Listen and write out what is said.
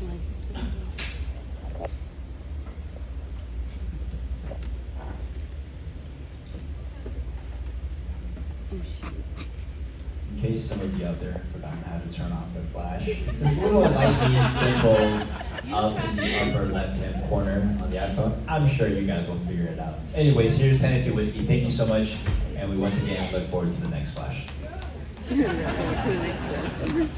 In case some of you out there have forgotten how to turn off the flash, it's this little lightning symbol up in the upper left-hand corner on the iPhone. I'm sure you guys will figure it out. Anyways, here's Tennessee Whiskey. Thank you so much, and we once again look forward to the next flash. To the next question.